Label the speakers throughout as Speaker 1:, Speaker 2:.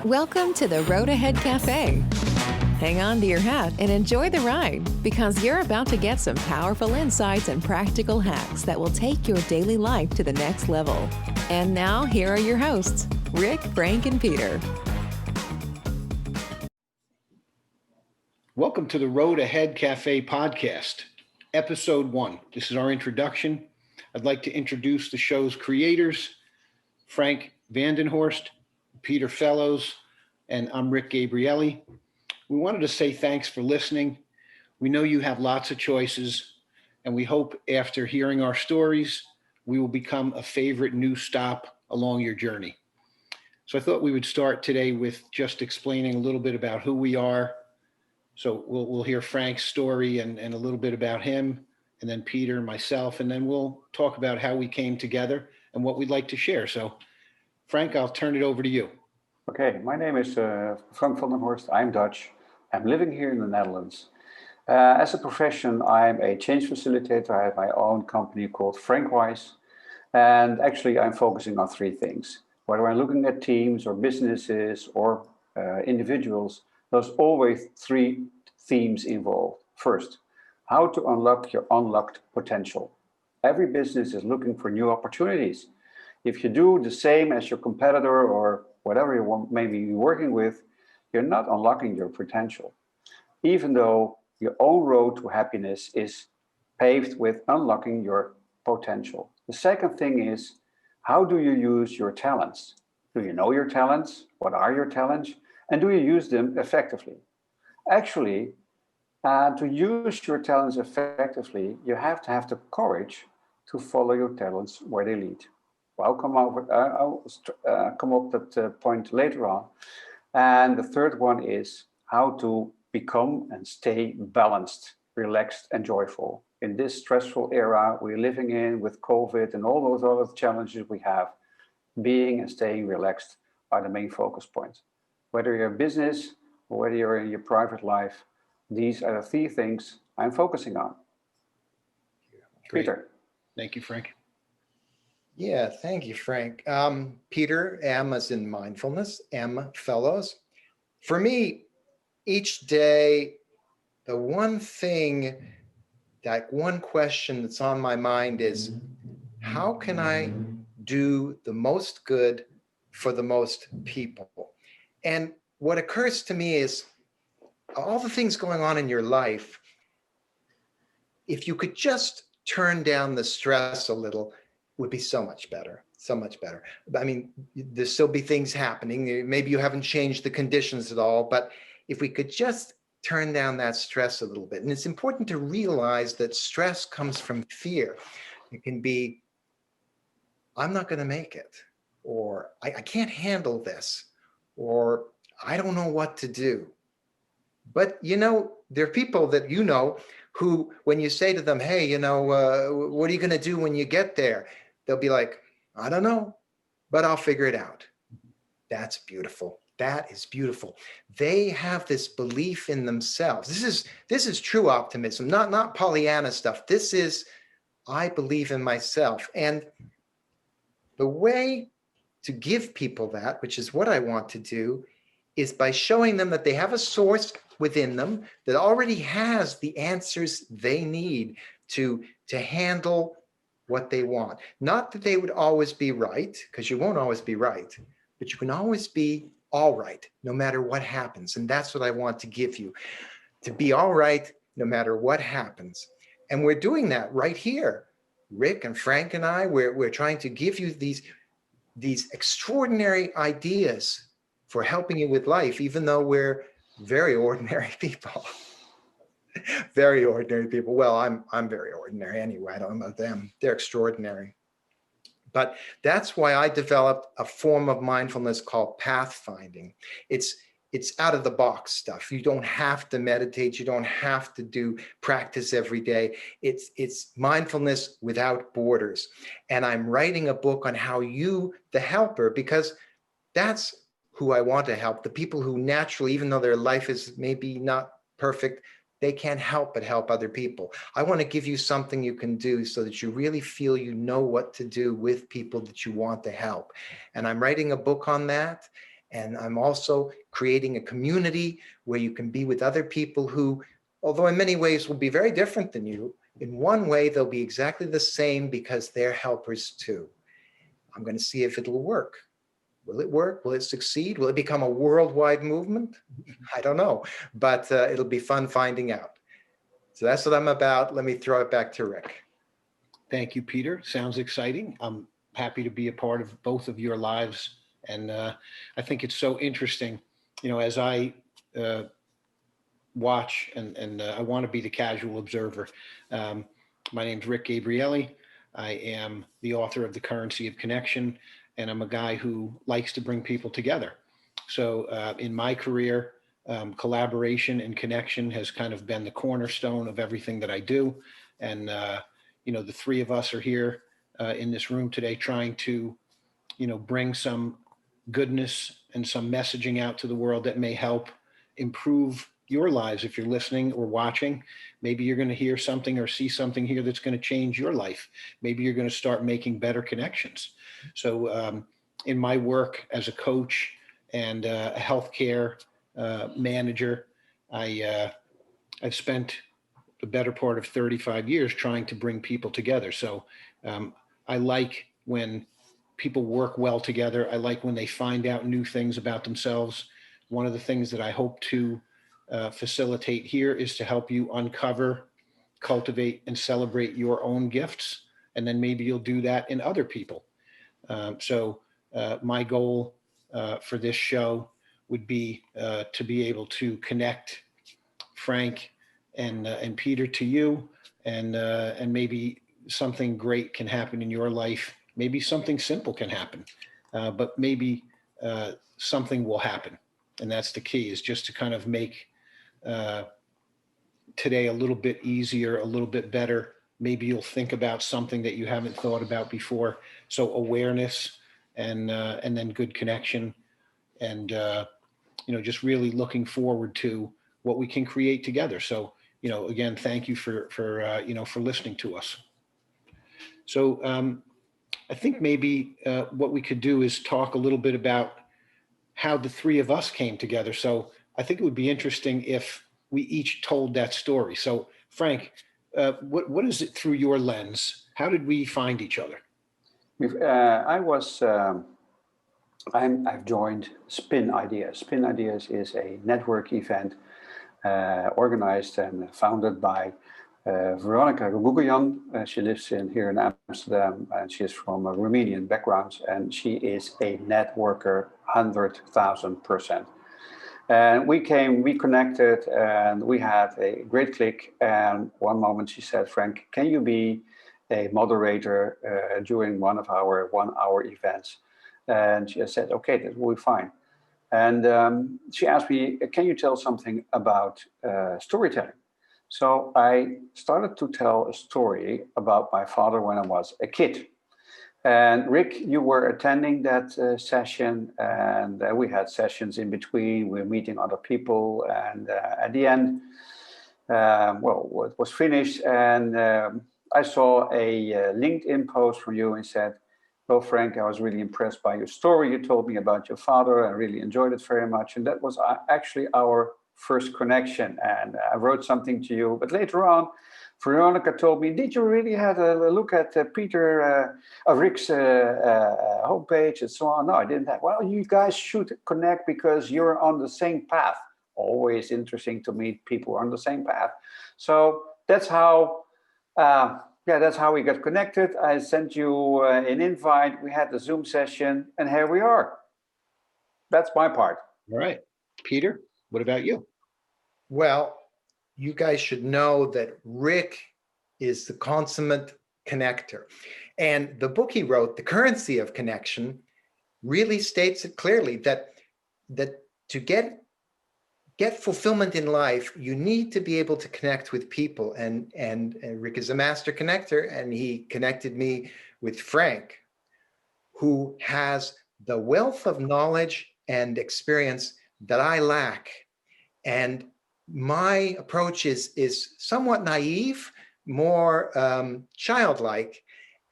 Speaker 1: Welcome to the Road Ahead Cafe. Hang on to your hat and enjoy the ride because you're about to get some powerful insights and practical hacks that will take your daily life to the next level. And now, here are your hosts, Rick, Frank, and Peter.
Speaker 2: Welcome to the Road Ahead Cafe podcast, episode 1. This is our introduction. I'd like to introduce the show's creators, Frank Voldenhorst, Peter Fellows, and I'm Rick Gabrielli. We wanted to say thanks for listening. We know you have lots of choices, and we hope after hearing our stories, we will become a favorite new stop along your journey. So I thought we would start today with just explaining a little bit about who we are. So we'll hear Frank's story and a little bit about him, and then Peter and myself, and then we'll talk about how we came together and what we'd like to share. So Frank, I'll turn it over to you.
Speaker 3: Okay, my name is Frank Voldenhorst. I'm Dutch. I'm living here in the Netherlands. As a profession, I'm a change facilitator. I have my own company called Frankwise. And actually, I'm focusing on 3 things. Whether I'm looking at teams or businesses or individuals, there's always 3 themes involved. First, how to unlock your unlocked potential. Every business is looking for new opportunities. If you do the same as your competitor or whatever you want, maybe you're working with, you're not unlocking your potential. Even though your own road to happiness is paved with unlocking your potential. The second thing is, how do you use your talents? Do you know your talents? What are your talents? And do you use them effectively? Actually, to use your talents effectively, you have to have the courage to follow your talents where they lead. I'll come up with that point later on. And the third one is how to become and stay balanced, relaxed, and joyful. In this stressful era we're living in with COVID and all those other challenges we have, being and staying relaxed are the main focus points. Whether you're in business or whether you're in your private life, these are the 3 things I'm focusing on.
Speaker 2: Great.
Speaker 3: Peter.
Speaker 2: Thank you, Frank.
Speaker 4: Yeah, thank you, Frank. Peter, M as in mindfulness, M Fellows. For me, each day, the one thing, that one question that's on my mind is, how can I do the most good for the most people? And what occurs to me is all the things going on in your life, if you could just turn down the stress a little, would be so much better, so much better. I mean, there'll still be things happening. Maybe you haven't changed the conditions at all, but if we could just turn down that stress a little bit. And it's important to realize that stress comes from fear. It can be, I'm not going to make it, or I can't handle this, or I don't know what to do. But, there are people that who, when you say to them, hey, what are you going to do when you get there? They'll be like, I don't know, but I'll figure it out. That's beautiful. That is beautiful. They have this belief in themselves. This is true optimism, not Pollyanna stuff. This is, I believe in myself. And the way to give people that, which is what I want to do, is by showing them that they have a source within them that already has the answers they need to handle what they want. Not that they would always be right, because you won't always be right, but you can always be all right, no matter what happens. And that's what I want to give you, to be all right, no matter what happens. And we're doing that right here. Rick and Frank and I, we're trying to give you these extraordinary ideas for helping you with life, even though we're very ordinary people. Very ordinary people. Well, I'm very ordinary anyway. I don't know about them. They're extraordinary. But that's why I developed a form of mindfulness called pathfinding. It's out of the box stuff. You don't have to meditate. You don't have to do practice every day. It's mindfulness without borders. And I'm writing a book on how you, the helper, because that's who I want to help. The people who naturally, even though their life is maybe not perfect, they can't help but help other people. I want to give you something you can do so that you really feel you know what to do with people that you want to help. And I'm writing a book on that. And I'm also creating a community where you can be with other people who, although in many ways will be very different than you, in one way they'll be exactly the same because they're helpers too. I'm going to see if it'll work. Will it work? Will it succeed? Will it become a worldwide movement? I don't know, but it'll be fun finding out. So that's what I'm about. Let me throw it back to Rick.
Speaker 2: Thank you, Peter. Sounds exciting. I'm happy to be a part of both of your lives. And I think it's so interesting, as I watch and I want to be the casual observer. My name's Rick Gabrielli. I am the author of The Currency of Connection, and I'm a guy who likes to bring people together. So in my career, collaboration and connection has kind of been the cornerstone of everything that I do. And, the three of us are here in this room today trying to, bring some goodness and some messaging out to the world that may help improve your lives. If you're listening or watching, maybe you're going to hear something or see something here that's going to change your life. Maybe you're going to start making better connections. So in my work as a coach and a healthcare manager, I've spent the better part of 35 years trying to bring people together. So I like when people work well together. I like when they find out new things about themselves. One of the things that I hope to facilitate here is to help you uncover, cultivate, and celebrate your own gifts. And then maybe you'll do that in other people. So my goal for this show would be to be able to connect Frank and Peter to you, and maybe something great can happen in your life. Maybe something simple can happen, but maybe something will happen. And that's the key, is just to kind of make today a little bit easier, a little bit better. Maybe you'll think about something that you haven't thought about before. So awareness and then good connection, and just really looking forward to what we can create together. So again, thank you for listening to us. So I think maybe what we could do is talk a little bit about how the three of us came together. So I think it would be interesting if we each told that story. So Frank, what is it through your lens? How did we find each other?
Speaker 3: I've joined Spin Ideas. Spin Ideas is a network event organized and founded by Veronica Guguyan. She lives here in Amsterdam, and she is from a Romanian background, and she is a networker 100,000%. And we connected, and we had a great click. And one moment she said, "Frank, can you be a moderator during one of our 1-hour events?" And she said, "Okay, that will be fine." And she asked me, "Can you tell something about storytelling?" So I started to tell a story about my father when I was a kid. And Rick, you were attending that session, and we had sessions in between. We were meeting other people, and at the end, it was finished, and I saw a LinkedIn post from you and said, "Well, Frank, I was really impressed by your story. You told me about your father. I really enjoyed it very much." And that was actually our first connection. And I wrote something to you. But later on, Veronica told me, "Did you really have a look at Rick's homepage and so on?" "No, I didn't have." "Well, you guys should connect because you're on the same path." Always interesting to meet people who are on the same path. So that's how we got connected. I sent you an invite. We had the Zoom session, and here we are. That's my part.
Speaker 2: All right. Peter, what about you?
Speaker 4: Well, you guys should know that Rick is the consummate connector. And the book he wrote, The Currency of Connection, really states it clearly that to get fulfillment in life, you need to be able to connect with people. And Rick is a master connector, and he connected me with Frank, who has the wealth of knowledge and experience that I lack. And my approach is somewhat naive, more childlike.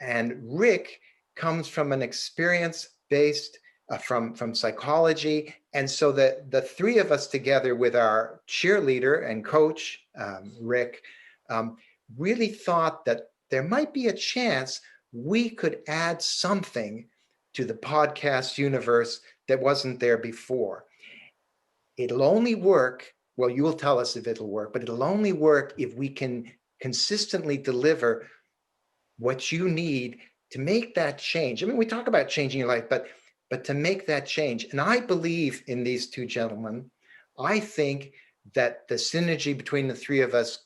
Speaker 4: And Rick comes from an experience-based from psychology. And so the three of us together with our cheerleader and coach, Rick, really thought that there might be a chance we could add something to the podcast universe that wasn't there before. It'll only work, well, you will tell us if it'll work, but it'll only work if we can consistently deliver what you need to make that change. I mean, we talk about changing your life, but to make that change. And I believe in these two gentlemen. I think that the synergy between the three of us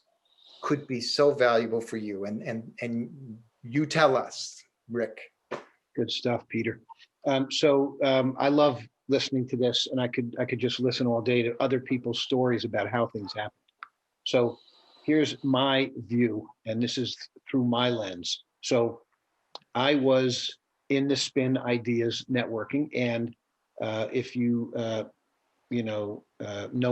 Speaker 4: could be so valuable for you. And you tell us, Rick.
Speaker 2: Good stuff, Peter. I love listening to this, and I could just listen all day to other people's stories about how things happen. So here's my view, and this is through my lens. So I was in the Spin Ideas networking, and if you know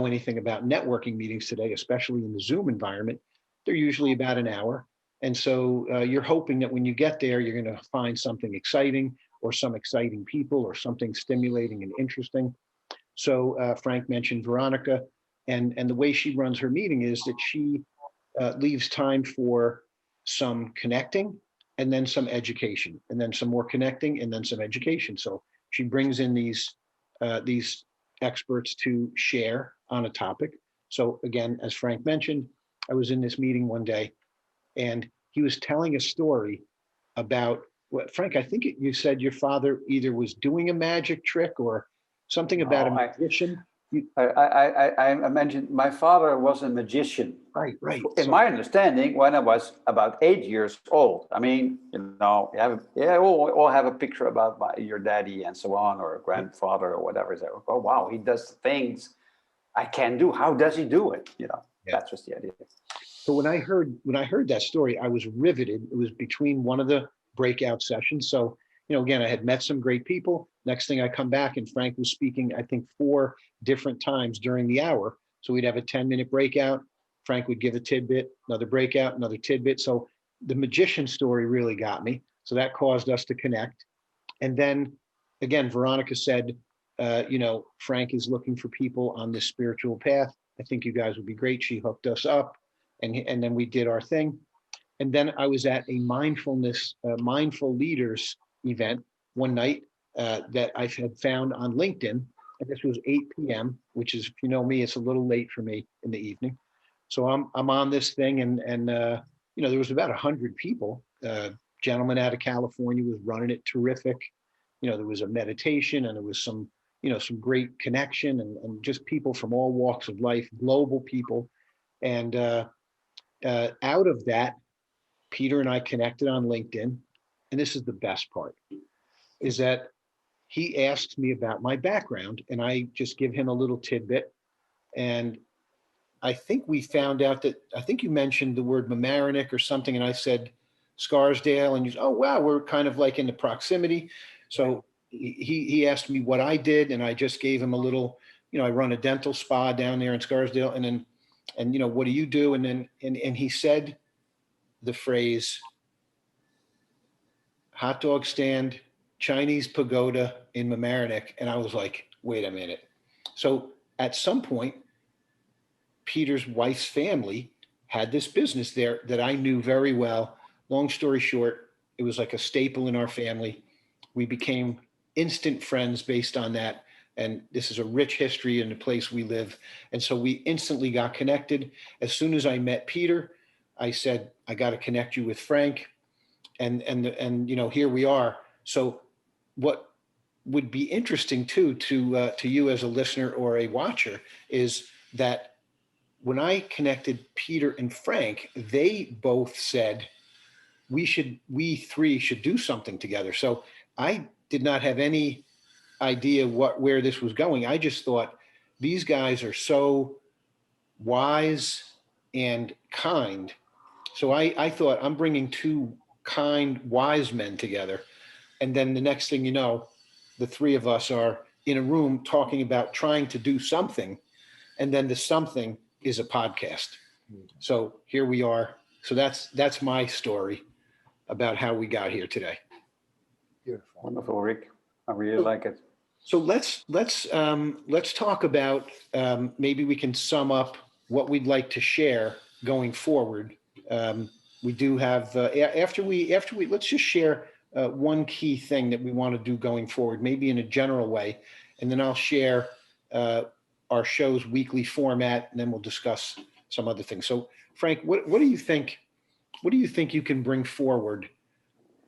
Speaker 2: anything about networking meetings today, especially in the Zoom environment, they're usually about an hour. And so you're hoping that when you get there, you're going to find something exciting or some exciting people or something stimulating and interesting. So Frank mentioned Veronica, and the way she runs her meeting is that she leaves time for some connecting and then some education, and then some more connecting and then some education. So she brings in these experts to share on a topic. So again, as Frank mentioned, I was in this meeting one day, and he was telling a story about what, Frank, I think you said your father either was doing a magic trick or something about a magician.
Speaker 3: I mentioned my father was a magician.
Speaker 2: Right.
Speaker 3: In my understanding, when I was about 8 years old. I mean, we all have a picture about your daddy and so on, or grandfather or whatever. So, oh wow, he does things I can't do. How does he do it? That's just the idea.
Speaker 2: So when I heard that story, I was riveted. It was between one of the breakout sessions. So, again, I had met some great people. Next thing I come back, and Frank was speaking, I think 4 different times during the hour. So we'd have a 10-minute breakout. Frank would give a tidbit, another breakout, another tidbit. So the magician story really got me. So that caused us to connect. And then again, Veronica said, Frank is looking for people on this spiritual path. I think you guys would be great. She hooked us up, and then we did our thing. And then I was at a mindful leaders event one night that I had found on LinkedIn. And this was 8 p.m., which is, if you know me, it's a little late for me in the evening. So I'm on this thing, and there was about 100 people. Gentleman out of California was running it terrific. There was a meditation, and there was some great connection, and just people from all walks of life, global people. And out of that, Peter and I connected on LinkedIn. And this is the best part, is that he asks me about my background, and I just give him a little tidbit. And I think we found out that, I think you mentioned the word Mamaroneck or something, and I said Scarsdale, and you said, oh, wow, we're kind of like in the proximity. So he asked me what I did, and I just gave him a little, I run a dental spa down there in Scarsdale, and what do you do? And then he said the phrase, hot dog stand, Chinese pagoda in Mamaroneck. And I was like, wait a minute. So at some point, Peter's wife's family had this business there that I knew very well. Long story short, it was like a staple in our family. We became instant friends based on that. And this is a rich history in the place we live. And so we instantly got connected. As soon as I met Peter, I said, I got to connect you with Frank. And here we are. So what would be interesting too, to you as a listener or a watcher, is that when I connected Peter and Frank, they both said, we three should do something together. So I did not have any idea where this was going. I just thought, these guys are so wise and kind. So I thought, I'm bringing 2 kind, wise men together. And then the next thing you know, the 3 of us are in a room talking about trying to do something. And then the something is a podcast. So here we are. So that's my story about how we got here today.
Speaker 4: Beautiful.
Speaker 3: Wonderful, Rick. I really like it.
Speaker 2: So let's talk about maybe we can sum up what we'd like to share going forward. We do have after we let's just share one key thing that we want to do going forward, maybe in a general way, and then I'll share our show's weekly format, and then we'll discuss some other things. So, Frank, what do you think? What do you think you can bring forward?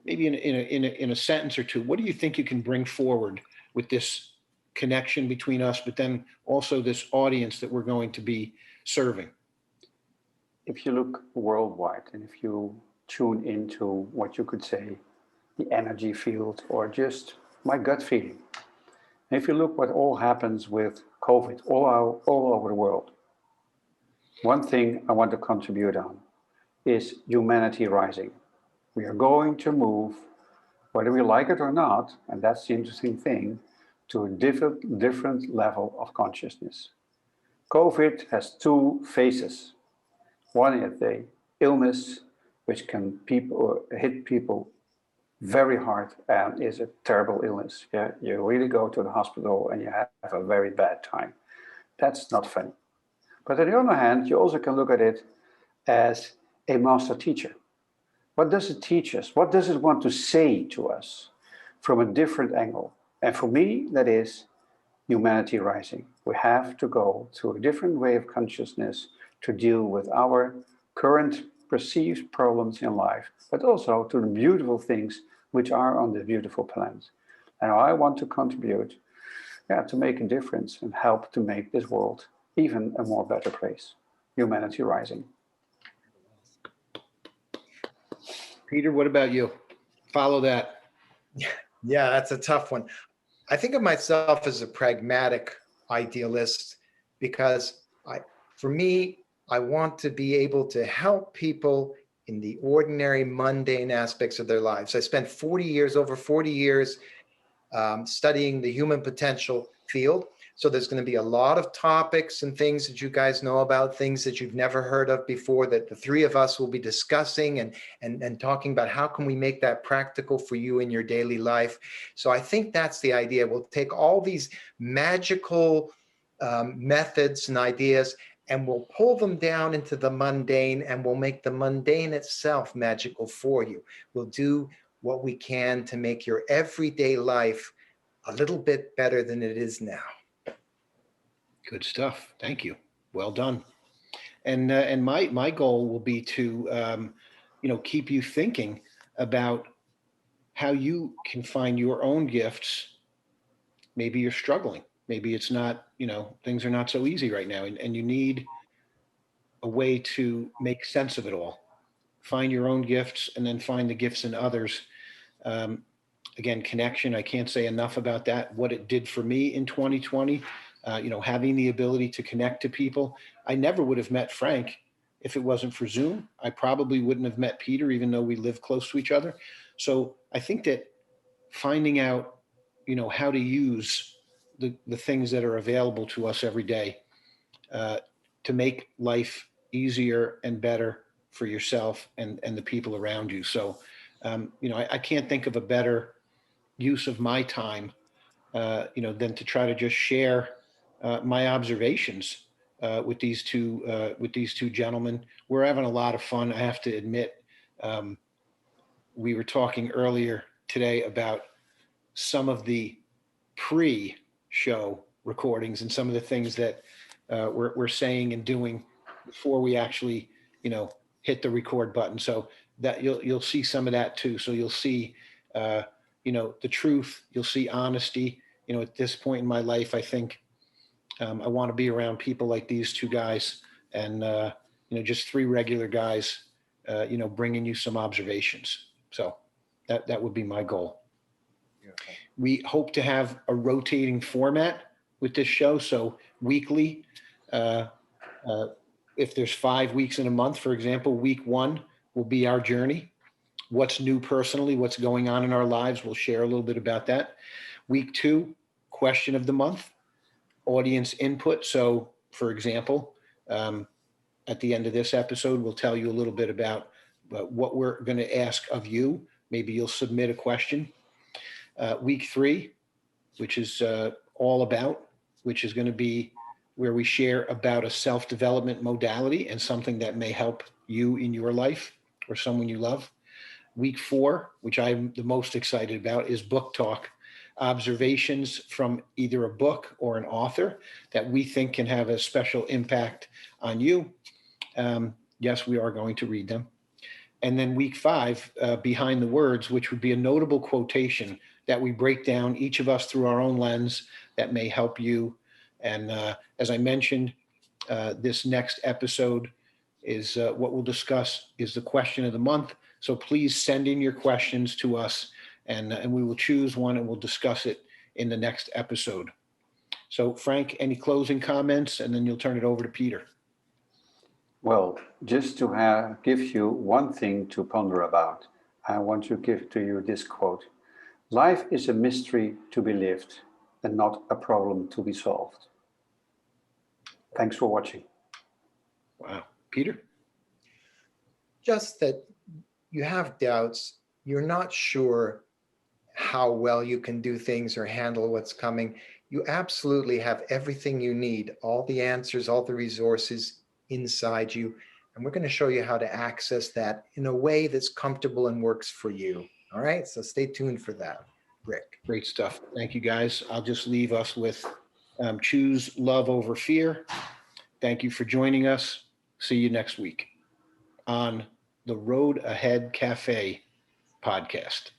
Speaker 2: Maybe in a sentence or two. What do you think you can bring forward with this connection between us, but then also this audience that we're going to be serving?
Speaker 3: If you look worldwide and if you tune into what you could say, the energy field or just my gut feeling. And if you look what all happens with COVID all over the world, one thing I want to contribute on is humanity rising. We are going to move, whether we like it or not, and that's the interesting thing, to a different level of consciousness. COVID has two phases. One is the illness, which can hit people very hard and is a terrible illness. Yeah, you really go to the hospital and you have a very bad time. That's not funny. But on the other hand, you also can look at it as a master teacher. What does it teach us? What does it want to say to us from a different angle? And for me, that is humanity rising. We have to go to a different way of consciousness to deal with our current perceived problems in life, but also to the beautiful things which are on this beautiful planet. And I want to contribute to make a difference and help to make this world even a more better place. Humanity rising.
Speaker 2: Peter, what about you? Follow that.
Speaker 4: Yeah, that's a tough one. I think of myself as a pragmatic idealist because for me, I want to be able to help people in the ordinary, mundane aspects of their lives. I spent over 40 years studying the human potential field. So there's going to be a lot of topics and things that you guys know about, things that you've never heard of before, that the three of us will be discussing and talking about how can we make that practical for you in your daily life. So I think that's the idea. We'll take all these magical methods and ideas and we'll pull them down into the mundane and we'll make the mundane itself magical for you. We'll do what we can to make your everyday life a little bit better than it is now.
Speaker 2: Good stuff. Thank you. Well done. And my goal will be to keep you thinking about how you can find your own gifts. Maybe you're struggling. Maybe it's not, things are not so easy right now, and you need a way to make sense of it all. Find your own gifts and then find the gifts in others. Again, connection. I can't say enough about that. What it did for me in 2020. Having the ability to connect to people. I never would have met Frank if it wasn't for Zoom. I probably wouldn't have met Peter, even though we live close to each other. So I think that finding out, how to use the things that are available to us every day to make life easier and better for yourself and the people around you. So, I can't think of a better use of my time, than to try to just share my observations with these two gentlemen. We're having a lot of fun. I have to admit, we were talking earlier today about some of the pre-show recordings and some of the things that we're saying and doing before we actually, hit the record button. So that you'll see some of that too. So you'll see, the truth. You'll see honesty. At this point in my life, I think I want to be around people like these two guys and, just three regular guys, bringing you some observations. So that would be my goal. Beautiful. We hope to have a rotating format with this show. So weekly, if there's 5 weeks in a month, for example, week 1 will be our journey. What's new personally, what's going on in our lives. We'll share a little bit about that. Week 2, question of the month, audience input. So for example, at the end of this episode, we'll tell you a little bit about what we're going to ask of you. Maybe you'll submit a question. Week 3, which is all about, which is going to be where we share about a self-development modality and something that may help you in your life or someone you love. Week 4, which I'm the most excited about, is book talk, observations from either a book or an author that we think can have a special impact on you. Yes, we are going to read them. And then week 5, behind the words, which would be a notable quotation that we break down, each of us through our own lens, that may help you. And as I mentioned, this next episode is what we'll discuss is the question of the month. So please send in your questions to us, and we will choose one and we'll discuss it in the next episode. So Frank, any closing comments, and then you'll turn it over to Peter.
Speaker 3: Well, just to give you one thing to ponder about, I want to give to you this quote. Life is a mystery to be lived and not a problem to be solved. Thanks for watching.
Speaker 2: Wow. Peter?
Speaker 4: Just that you have doubts, you're not sure how well you can do things or handle what's coming. You absolutely have everything you need, all the answers, all the resources inside you. And we're going to show you how to access that in a way that's comfortable and works for you. All right, so stay tuned for that. Rick.
Speaker 2: Great stuff. Thank you, guys. I'll just leave us with choose love over fear. Thank you for joining us. See you next week on the Road Ahead Cafe podcast.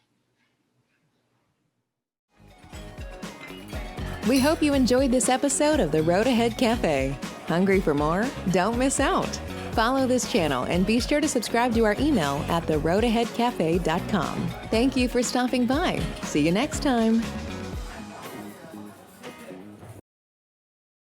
Speaker 1: We hope you enjoyed this episode of the Road Ahead Cafe. Hungry for more? Don't miss out. Follow this channel and be sure to subscribe to our email at theroadaheadcafe.com. Thank you for stopping by. See you next time.